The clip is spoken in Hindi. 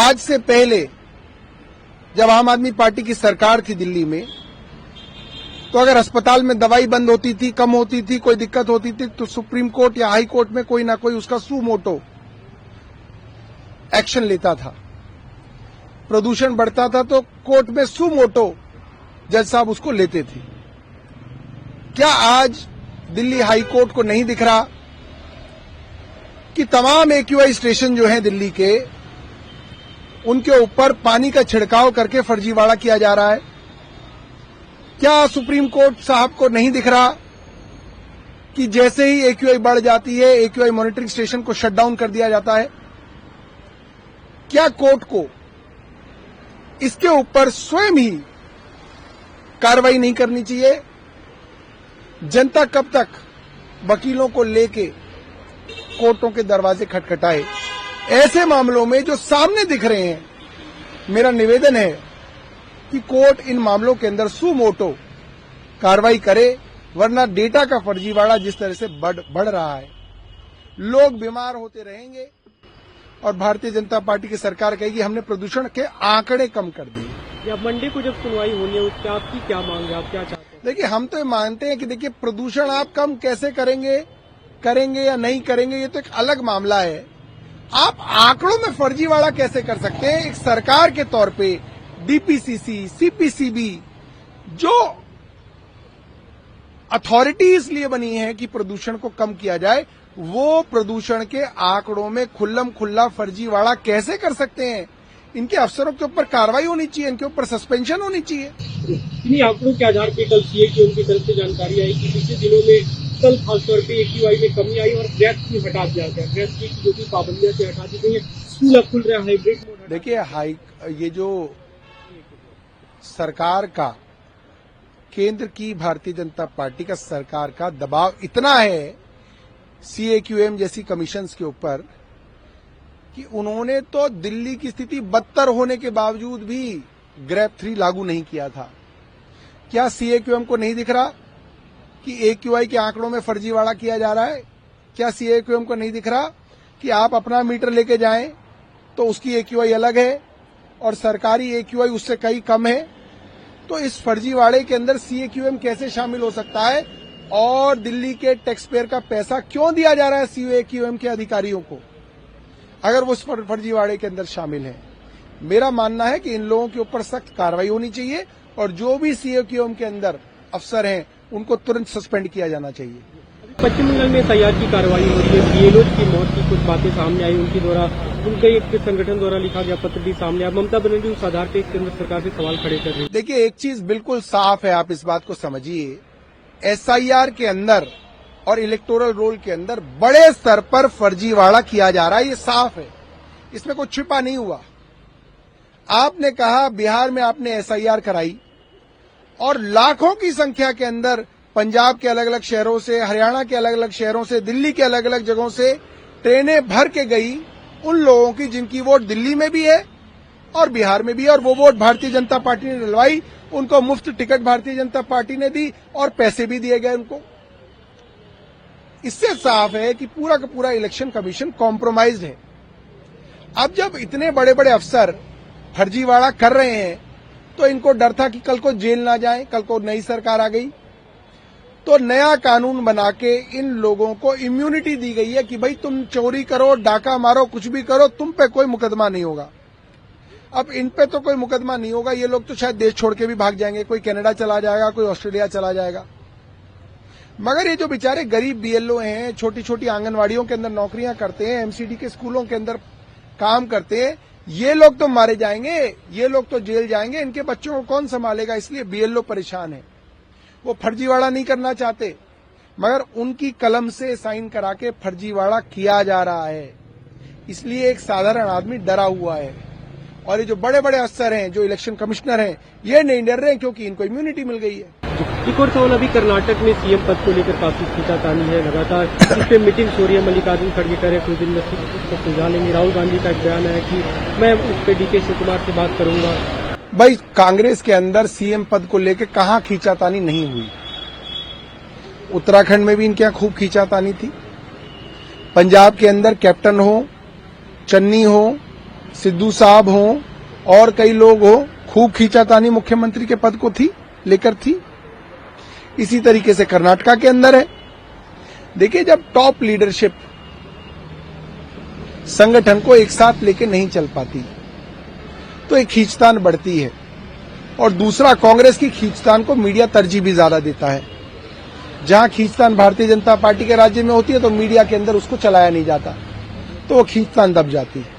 आज से पहले जब आम आदमी पार्टी की सरकार थी दिल्ली में, तो अगर अस्पताल में दवाई बंद होती थी, कम होती थी, कोई दिक्कत होती थी, तो सुप्रीम कोर्ट या हाई कोर्ट में कोई ना कोई उसका सू मोटो एक्शन लेता था। प्रदूषण बढ़ता था तो कोर्ट में सू मोटो जज साहब उसको लेते थे। क्या आज दिल्ली हाई कोर्ट को नहीं दिख रहा कि तमाम एक्यूआई स्टेशन जो हैं दिल्ली के, उनके ऊपर पानी का छिड़काव करके फर्जीवाड़ा किया जा रहा है? क्या सुप्रीम कोर्ट साहब को नहीं दिख रहा कि जैसे ही एक्यूआई बढ़ जाती है, एक्यूआई मॉनिटरिंग स्टेशन को शट डाउन कर दिया जाता है? क्या कोर्ट को इसके ऊपर स्वयं ही कार्रवाई नहीं करनी चाहिए? जनता कब तक वकीलों को लेके कोर्टों के दरवाजे खटखटाए? ऐसे मामलों में जो सामने दिख रहे हैं, मेरा निवेदन है कि कोर्ट इन मामलों के अंदर सू मोटो कार्रवाई करे, वरना डेटा का फर्जीवाड़ा जिस तरह से बढ़ रहा है, लोग बीमार होते रहेंगे और भारतीय जनता पार्टी की सरकार कहेगी हमने प्रदूषण के आंकड़े कम कर दिए। या मंडे को जब सुनवाई होनी है उससे आपकी क्या मांग है, आप क्या चाहते हैं? देखिए, हम तो ये मानते हैं कि देखिए, प्रदूषण आप कम कैसे करेंगे या नहीं करेंगे, ये तो एक अलग मामला है। आप आंकड़ों में फर्जीवाड़ा कैसे कर सकते हैं? एक सरकार के तौर पे डीपीसीसी, सीपीसीबी जो अथॉरिटी इसलिए बनी है कि प्रदूषण को कम किया जाए, वो प्रदूषण के आंकड़ों में खुल्लम खुल्ला फर्जीवाड़ा कैसे कर सकते हैं? इनके अफसरों के ऊपर कार्रवाई होनी चाहिए, इनके ऊपर सस्पेंशन होनी चाहिए। इन्हीं आंकड़ों के आधार पर कल सीएक्यूएम की तरफ से जानकारी आई कि पिछले दिनों में कल खासतौर पे एक्यूआई में कमी आई और ड्रैग की हटा दिया गया, ड्रैग की जो भी पाबंदियां से हटा दी गई है, स्कूल खुल रहा है, हाइब्रिड मोड। देखिए, ये जो सरकार का, केंद्र की भारतीय जनता पार्टी का सरकार का दबाव इतना है सीएक्यूएम जैसी कमीशंस के ऊपर कि उन्होंने तो दिल्ली की स्थिति बदतर होने के बावजूद भी ग्रैब 3 लागू नहीं किया था। क्या सीएक्यूएम को नहीं दिख रहा कि एक्यूआई के आंकड़ों में फर्जीवाड़ा किया जा रहा है? क्या सीएक्यूएम को नहीं दिख रहा कि आप अपना मीटर लेके जाएं तो उसकी एक्यूआई अलग है और सरकारी एक्यूआई उससे कहीं कम है? तो इस फर्जीवाड़े के अंदर सीएक्यूएम कैसे शामिल हो सकता है और दिल्ली के टैक्स पेयर का पैसा क्यों दिया जा रहा है सीएक्यूएम के अधिकारियों को, अगर वो फर्जीवाड़े के अंदर शामिल है? मेरा मानना है कि इन लोगों के ऊपर सख्त कार्रवाई होनी चाहिए और जो भी सीएक्यूएम के अंदर अफसर हैं उनको तुरंत सस्पेंड किया जाना चाहिए। पश्चिम बंगाल में एसआईआर की कार्रवाई हो रही है, बीएलओ की मौत की कुछ बातें सामने आई, उनके द्वारा उनके एक संगठन द्वारा लिखा गया पत्र भी सामने आया। ममता बनर्जी उस आधार पर केंद्र सरकार से सवाल खड़े कर रही है। देखिए, एक चीज बिल्कुल साफ है, आप इस बात को समझिए, एसआईआर के अंदर और इलेक्टोरल रोल के अंदर बड़े स्तर पर फर्जीवाड़ा किया जा रहा है, ये साफ है, इसमें कोई छिपा नहीं हुआ। आपने कहा बिहार में आपने एसआईआर कराई और लाखों की संख्या के अंदर पंजाब के अलग अलग शहरों से, हरियाणा के अलग अलग शहरों से, दिल्ली के अलग अलग जगहों से ट्रेनें भर के गई उन लोगों की जिनकी वोट दिल्ली में भी है और बिहार में भी है, और वो वोट भारतीय जनता पार्टी ने डलवाई, उनको मुफ्त टिकट भारतीय जनता पार्टी ने दी और पैसे भी दिए गए उनको। इससे साफ है कि पूरा का पूरा इलेक्शन कमीशन कॉम्प्रोमाइज्ड है। अब जब इतने बड़े बड़े अफसर फर्जीवाड़ा कर रहे हैं तो इनको डर था कि कल को जेल ना जाए, कल को नई सरकार आ गई तो नया कानून बना के इन लोगों को इम्यूनिटी दी गई है कि भाई तुम चोरी करो, डाका मारो, कुछ भी करो, तुम पे कोई मुकदमा नहीं होगा। अब इन पे तो कोई मुकदमा नहीं होगा, ये लोग तो शायद देश छोड़ के भी भाग जाएंगे, कोई कनाडा चला जाएगा, कोई ऑस्ट्रेलिया चला जाएगा। मगर ये जो बेचारे गरीब बीएलओ हैं, छोटी छोटी आंगनवाड़ियों के अंदर नौकरियां करते हैं, एमसीडी के स्कूलों के अंदर काम करते हैं, ये लोग तो मारे जाएंगे, ये लोग तो जेल जाएंगे, इनके बच्चों को कौन संभालेगा? इसलिए बीएलओ परेशान है। वो फर्जीवाड़ा नहीं करना चाहते, मगर उनकी कलम से साइन करा के फर्जीवाड़ा किया जा रहा है, इसलिए एक साधारण आदमी डरा हुआ है। और ये जो बड़े बड़े अफसर हैं, जो इलेक्शन कमिश्नर हैं, ये नहीं डर रहे हैं क्योंकि इनको इम्यूनिटी मिल गई है। एक और सवाल, अभी कर्नाटक में सीएम पद को लेकर काफी खींचातानी है लगातार, इस पे मीटिंग हो रही है, मल्लिकार्जुन खड़गे कह रहे कुछ दिन में उसको सुलझा लेंगे, राहुल गांधी का एक बयान है कि मैं उस पर डीके शिव कुमार से बात करूंगा। भाई, कांग्रेस के अंदर सीएम पद को लेकर कहां खींचातानी नहीं हुई? उत्तराखंड में भी इनके यहां खूब खींचातानी थी, पंजाब के अंदर कैप्टन हो, चन्नी हो, सिद्धू साहब हों और कई लोग हों, खूब खींचातानी मुख्यमंत्री के पद को लेकर थी। इसी तरीके से कर्नाटका के अंदर है। देखिए, जब टॉप लीडरशिप संगठन को एक साथ लेके नहीं चल पाती तो एक खींचतान बढ़ती है। और दूसरा, कांग्रेस की खींचतान को मीडिया तरजीह भी ज्यादा देता है। जहां खींचतान भारतीय जनता पार्टी के राज्य में होती है तो मीडिया के अंदर उसको चलाया नहीं जाता, तो वो खींचतान दब जाती है।